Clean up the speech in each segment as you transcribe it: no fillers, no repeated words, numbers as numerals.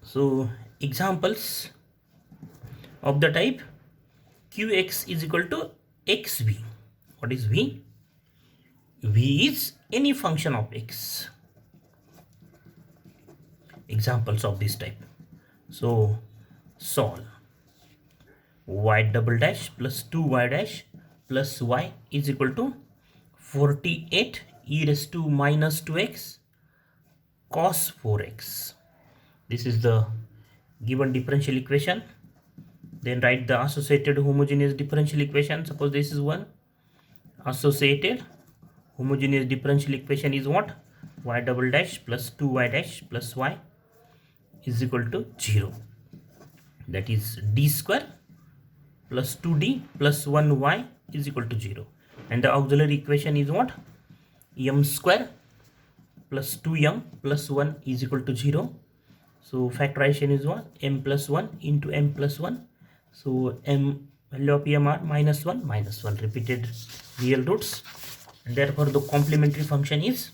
So examples of the type qx is equal to xv. What is v? V is any function of x. Examples of this type. So solve y double dash plus 2y dash plus y is equal to 48 e raised to minus 2x cos 4x. This is the given differential equation. Then write the associated homogeneous differential equation. Suppose this is one. Associated homogeneous differential equation is what? Y double dash plus 2y dash plus y is equal to 0. That is d square plus 2d plus 1y is equal to 0. And the auxiliary equation is what? M square plus 2m plus 1 is equal to 0. So factorization is what? M plus 1 into m plus 1. So m value of m are minus 1 repeated real roots. And therefore the complementary function is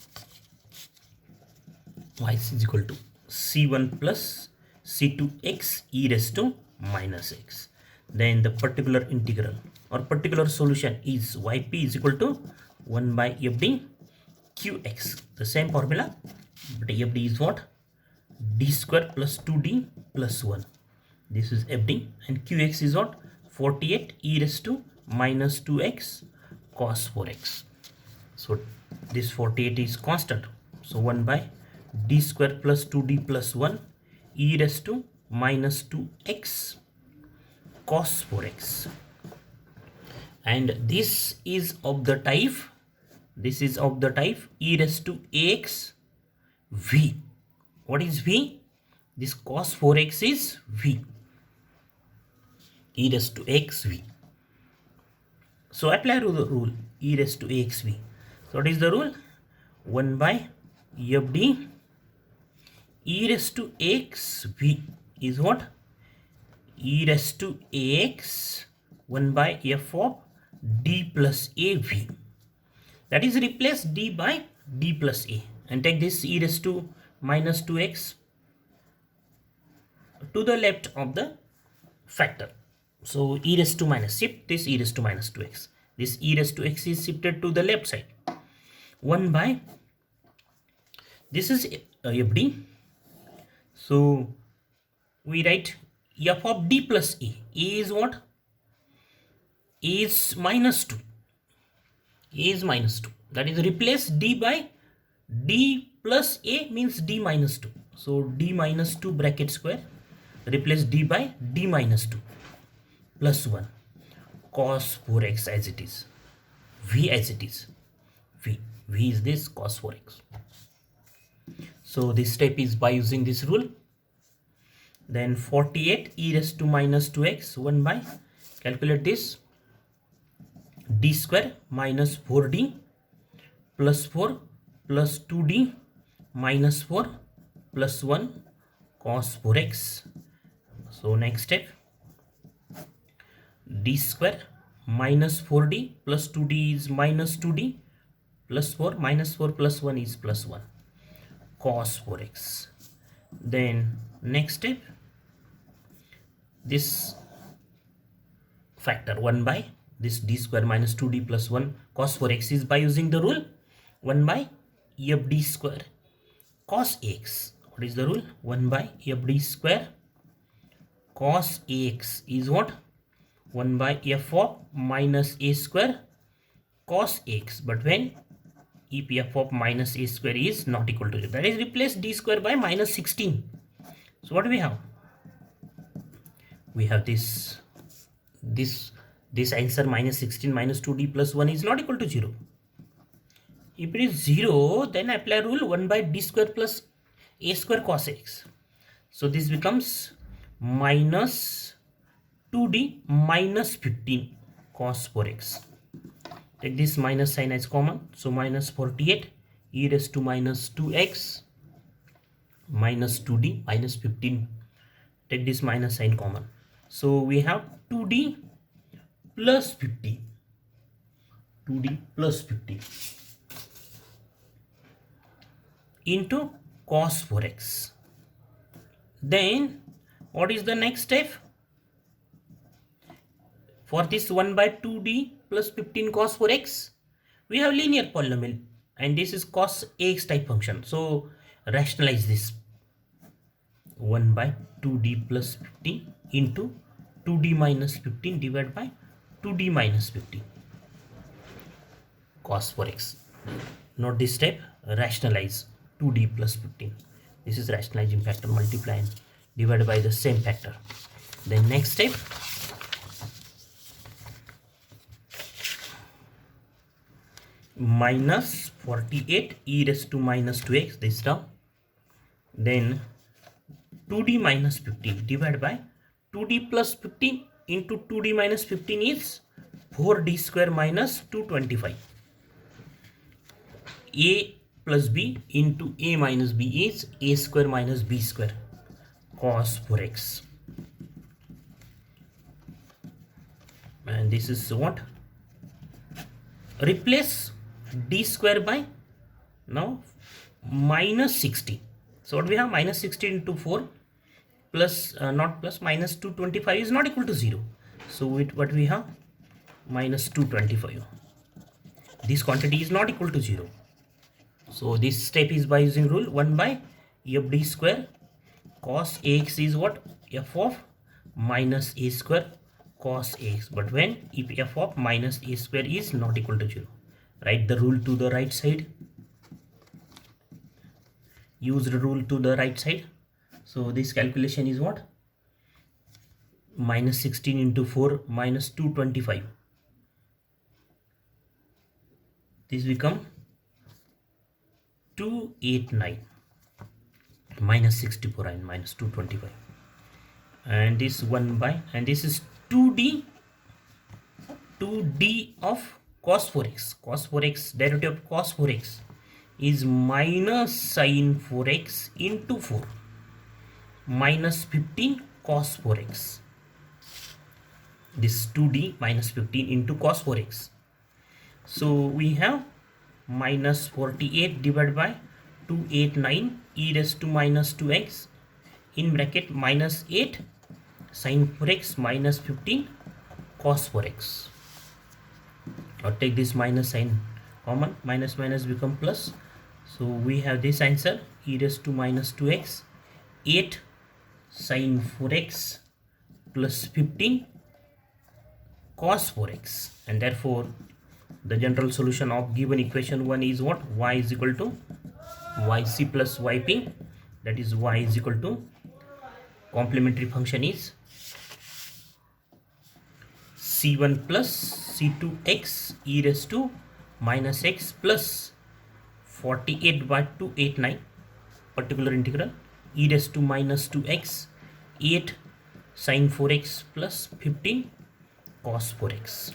y is equal to c1 plus c2x e raised to minus x. Then the particular integral or particular solution is yp is equal to 1 by fd qx. The same formula, but fd is what? D square plus 2d plus 1. This is fd, and qx is what? 48 e raised to minus 2x cos 4x. So this 48 is constant. So 1 by d square plus 2d plus 1 e raised to minus 2x cos 4x. And this is of the type e raised to ax v. What is v? This cos 4x is v, e raised to x v. So apply the rule e raised to ax v. So what is the rule? 1 by fd e raised to ax v is what? E raised to ax 1 by f of d plus a v. That is, replace d by d plus a and take this e raised to minus 2x to the left of the factor. So e raised to minus, shift this e raised to minus 2x. This e raised to x is shifted to the left side. 1 by, this is fd. So we write f of d plus a. A is what? A is minus 2. A is minus 2. That is, replace d by d plus a means d minus 2. So d minus 2 bracket square, replace d by d minus 2 plus 1 cos 4x as it is, v as it is, v is this cos 4x. So this step is by using this rule. Then 48 e raised to minus 2x 1 by, calculate this, d square minus 4d plus 4 plus 2d minus 4 plus 1 cos 4x. So next step, d square minus 4d plus 2d is minus 2d plus 4 minus 4 plus 1 is plus 1 cos 4x. Then next step, this factor 1 by this d square minus 2d plus 1 cos 4x is by using the rule 1 by fd square cos ax. What is the rule? 1 by fd square cos ax is what? 1 by f of minus a square cos ax. But when if f of minus a square is not equal to 0, that is, replace d square by minus 16. So what do we have? We have this answer minus 16 minus 2d plus 1 is not equal to 0. If it is 0, then apply rule 1 by d square plus a square cos x. So this becomes minus 2d minus 15 cos 4x. Take this minus sign as common. So minus 48 e raised to minus 2x minus 2d minus 15. Take this minus sign common. So we have 2d plus 50. 2d plus 50 into cos 4x. Then what is the next step? For this 1 by 2d plus 15 cos 4x, we have linear polynomial and this is cos ax type function. So rationalize this 1 by 2d plus 15 into 2d minus 15 divided by 2d minus 15 cos 4x. Note this step, rationalize 2d plus 15. This is rationalizing factor, multiply and divided by the same factor. Then next step, minus 48 e raised to minus 2x, this term. Then 2d minus 15 divided by 2d plus 15 into 2d minus 15 is 4d square minus 225. A plus b into a minus b is a square minus b square cos 4x. And this is what? Replace d square by now minus 60. So what we have? Minus 60 into 4 plus not plus minus 225 is not equal to 0. So what we have? Minus 225. This quantity is not equal to 0. So this step is by using rule 1 by f(d) square cos ax is what? F of minus a square cos ax. But when if f of minus a square is not equal to 0, write the rule to the right side. Use the rule to the right side. So this calculation is what? Minus 16 into 4 minus 225. This become 289 minus 64 and minus 225. And this 1 by, and this is 2d of cos 4x. Cos 4x, derivative of cos 4x is minus sin 4x into 4 minus 15 cos 4x. This 2d minus 15 into cos 4x. So we have minus 48 divided by 289 e raised to minus 2x in bracket minus 8 sin 4x minus 15 cos 4x. Or take this minus sign common, minus minus become plus. So we have this answer, e raised to minus 2x 8 sin 4x plus 15 cos 4x. And therefore the general solution of given equation 1 is what? Y is equal to yc plus yp, that is y is equal to complementary function is c1 plus c2x e raised to minus x plus 48 by 289 particular integral e raised to minus 2x 8 sin 4x plus 15 cos 4x.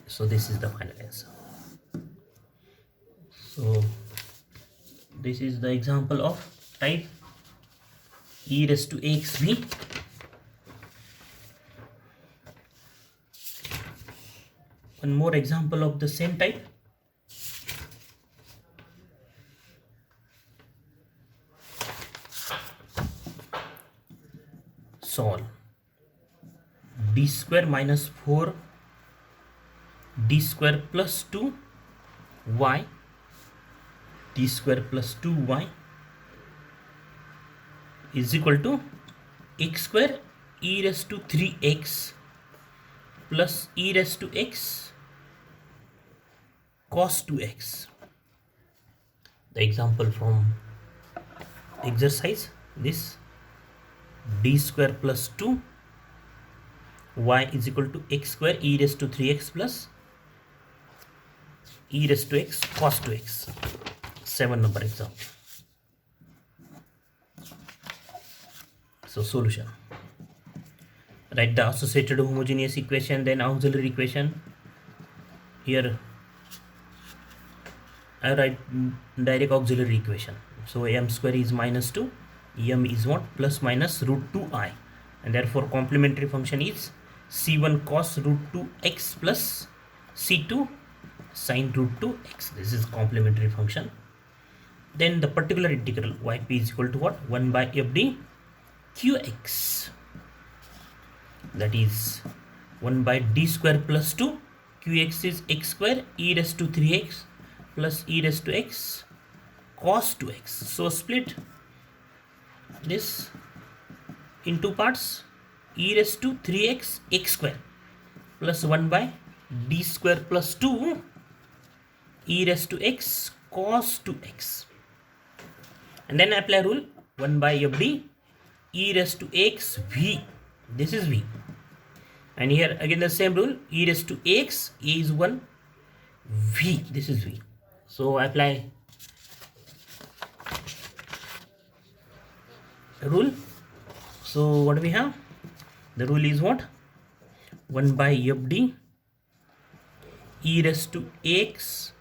So this is the final answer. So this is the example of type e raised to ax(V). One more example of the same type. Solve d square minus 4 d square plus 2 y d square plus 2y is equal to x square e raised to 3x plus e raised to x cos 2x. The example from exercise, this d square plus 2 y is equal to x square e raised to 3x plus e raised to x cos 2x. 7 number example. So solution, write the associated homogeneous equation, then auxiliary equation. Here I write direct auxiliary equation. So m square is minus 2, m is what? Plus minus root 2i, and therefore complementary function is c1 cos root 2x plus c2 sin root 2x. This is complementary function. Then the particular integral yp is equal to what? 1 by f(d) qx, that is 1 by d square plus 2, qx is x square e raised to 3x plus e raised to x cos 2x. So split this in two parts, e raised to 3x x square plus 1 by d square plus 2 e raised to x cos 2x. And then apply rule 1 by f(d) e raised to x v, this is v. And here again the same rule, e raised to x, a is 1, v, this is v. So apply rule. So what do we have? The rule is what? 1 by f(d) e raised to x,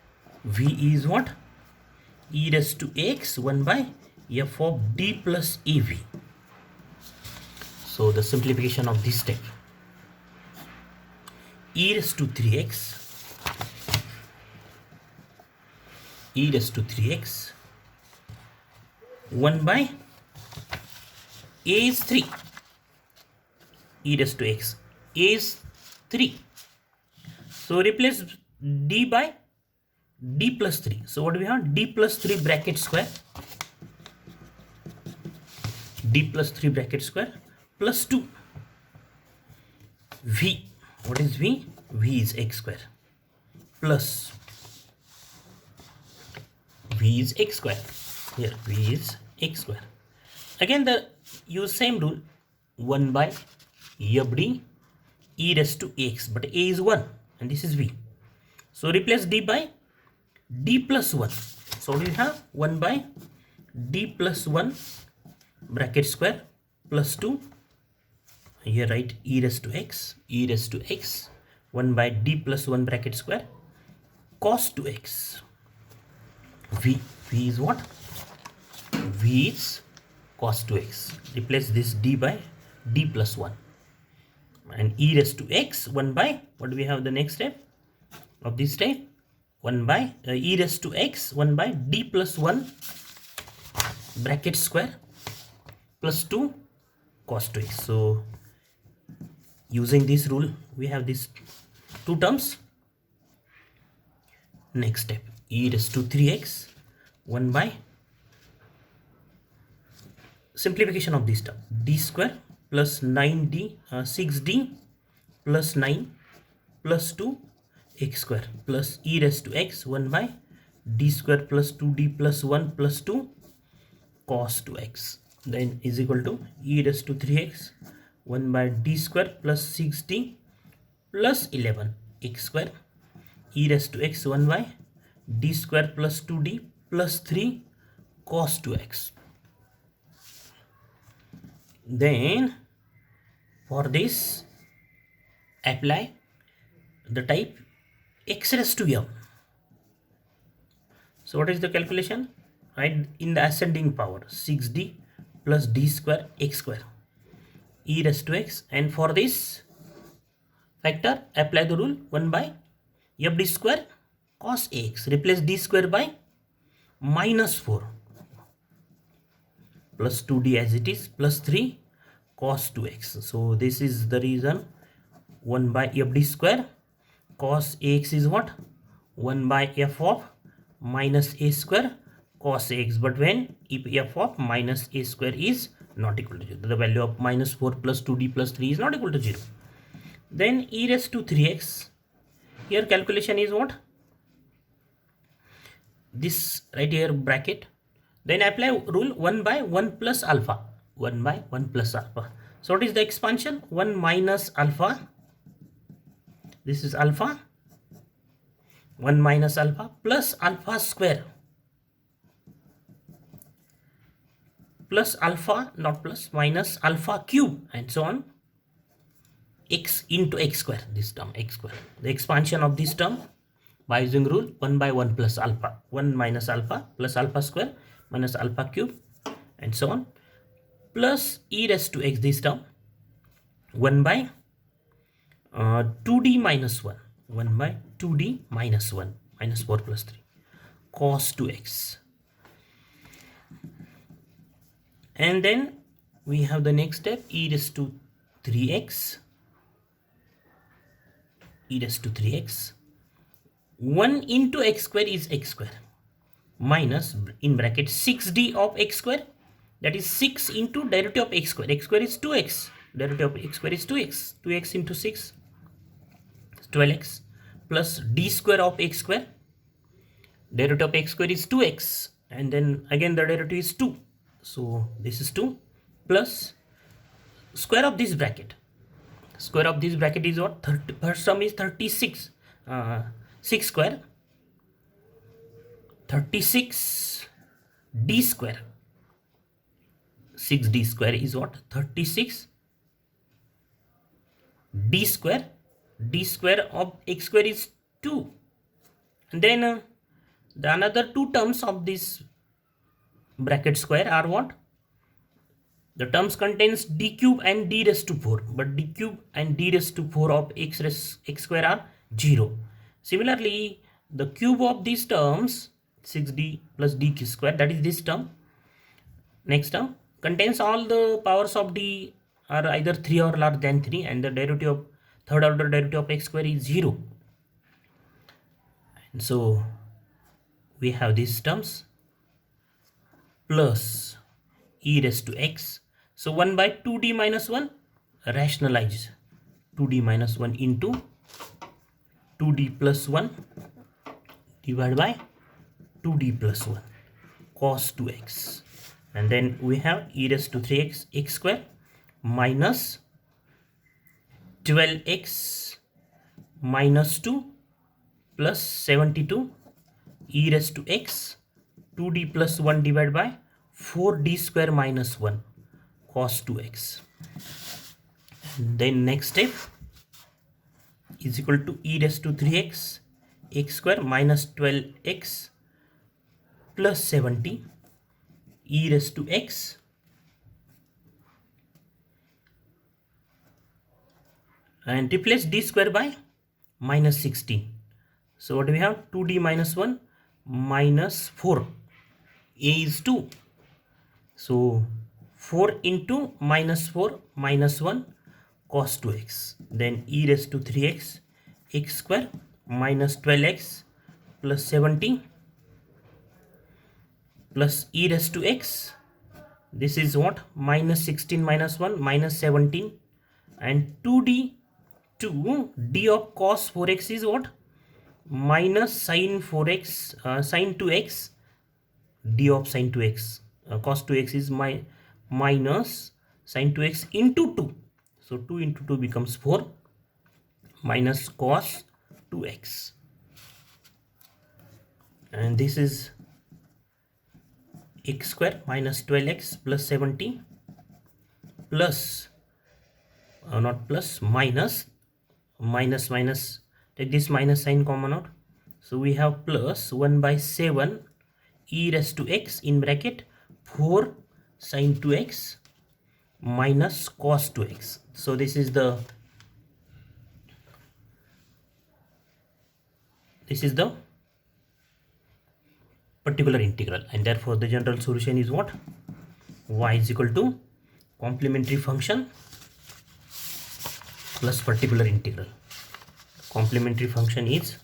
v is what? E raised to x 1 by f of d plus av. So the simplification of this step, e raised to 3x, e raised to 3x 1 by a is 3, e raised to x, a is 3. So replace d by d plus 3. So what do we have? D plus 3 bracket square, d plus 3 bracket square plus 2 v. What is v? V is x square plus v is x square. Here v is x square. Again the use same rule, 1 by f(d) e raised to x, but a is 1 and this is v. So replace d by d plus 1. So we have 1 by d plus 1 bracket square plus 2. Here write e raised to x, e raised to x 1 by d plus 1 bracket square cos 2x. V is what? V is cos 2x. Replace this d by d plus 1 and e raised to x 1 by, what do we have the next step of this step? 1 by e raised to x 1 by d plus 1 bracket square plus 2 cos 2x. So using this rule we have these two terms. Next step, e raised to 3x 1 by simplification of this term, d square plus 9d 6d plus 9 plus 2 x square plus e raised to x 1 by d square plus 2d plus 1 plus 2 cos 2x, then is equal to e raised to 3x 1 by d square plus 6d plus 11 x square e raised to x 1 by d square plus 2d plus 3 cos 2x. Then for this apply the type x raised to m. So what is the calculation? Right, in the ascending power 6d plus d square x square e raised to x, and for this factor apply the rule 1 by f(d) square cos ax, replace d square by minus 4 plus 2d as it is plus 3 cos 2x. So this is the reason 1 by f(d) square cos ax is what? 1 by f of minus a square cos ax, but when if f of minus a square is not equal to 0, the value of minus 4 plus 2d plus 3 is not equal to 0. Then e raised to 3x, here calculation is what? This right here bracket, then apply rule 1 by 1 plus alpha, 1 by 1 plus alpha. So what is the expansion? 1 minus alpha, this is alpha, 1 minus alpha plus alpha square plus alpha, not plus, minus alpha cube and so on, x into x square, this term x square. The expansion of this term by using rule 1 by 1 plus alpha, 1 minus alpha plus alpha square minus alpha cube and so on, plus e raised to x, this term 1 by 2d minus 1, 1 by 2d minus 1 minus 4 plus 3 cos 2x, and then we have the next step, e raised to 3x, e raised to 3x. 1 into x square is x square minus in bracket 6d of x square, that is 6 into derivative of x square. X square is 2x, derivative of x square is 2x, 2x into 6 is 12x, plus d square of x square, derivative of x square is 2x, and then again the derivative is 2, so this is 2, plus square of this bracket. Square of this bracket is what? First term is 36, 6 square, 36 d square. 6d square is what? 36 d square. D square of x square is 2. And then the another two terms of this bracket square are what? The terms contains d cube and d raised to 4. But d cube and d raised to 4 of x square are 0. Similarly, the cube of these terms, 6d plus d square, that is this term. Next term contains all the powers of d are either 3 or larger than 3, and the derivative of third order derivative of x square is 0. And so we have these terms plus e raised to x. So 1 by 2d minus 1, rationalize 2d minus 1 into 2d plus 1 divided by 2d plus 1 cos 2x. And then we have e raised to 3x x square minus 12x minus 2 plus 72 e raised to x 2d plus 1 divided by 4d square minus 1 cos 2x. And then next step is equal to e raised to 3x x square minus 12x plus 70 e raised to x and replace d square by minus 16. So what do we have? 2d minus 1 minus 4. A is 2. So 4 into minus 4 minus 1 cos 2x. Then e raised to 3x x square minus 12x plus 70 plus e raised to x. This is what? Minus 16 minus 1 minus 17, and 2d to d of cos 4x is what? Minus sin 4x, sin 2x, d of sin 2x. Cos 2x is minus sin 2x into 2. So 2 into 2 becomes 4 minus cos 2x. And this is x square minus 12x plus 70 plus not plus minus take this minus sign common out, so we have plus 1 by 7 e raised to x in bracket 4 sin 2x minus cos 2x. So this is the particular integral, and therefore the general solution is what? Y is equal to complementary function plus particular integral. Complementary function is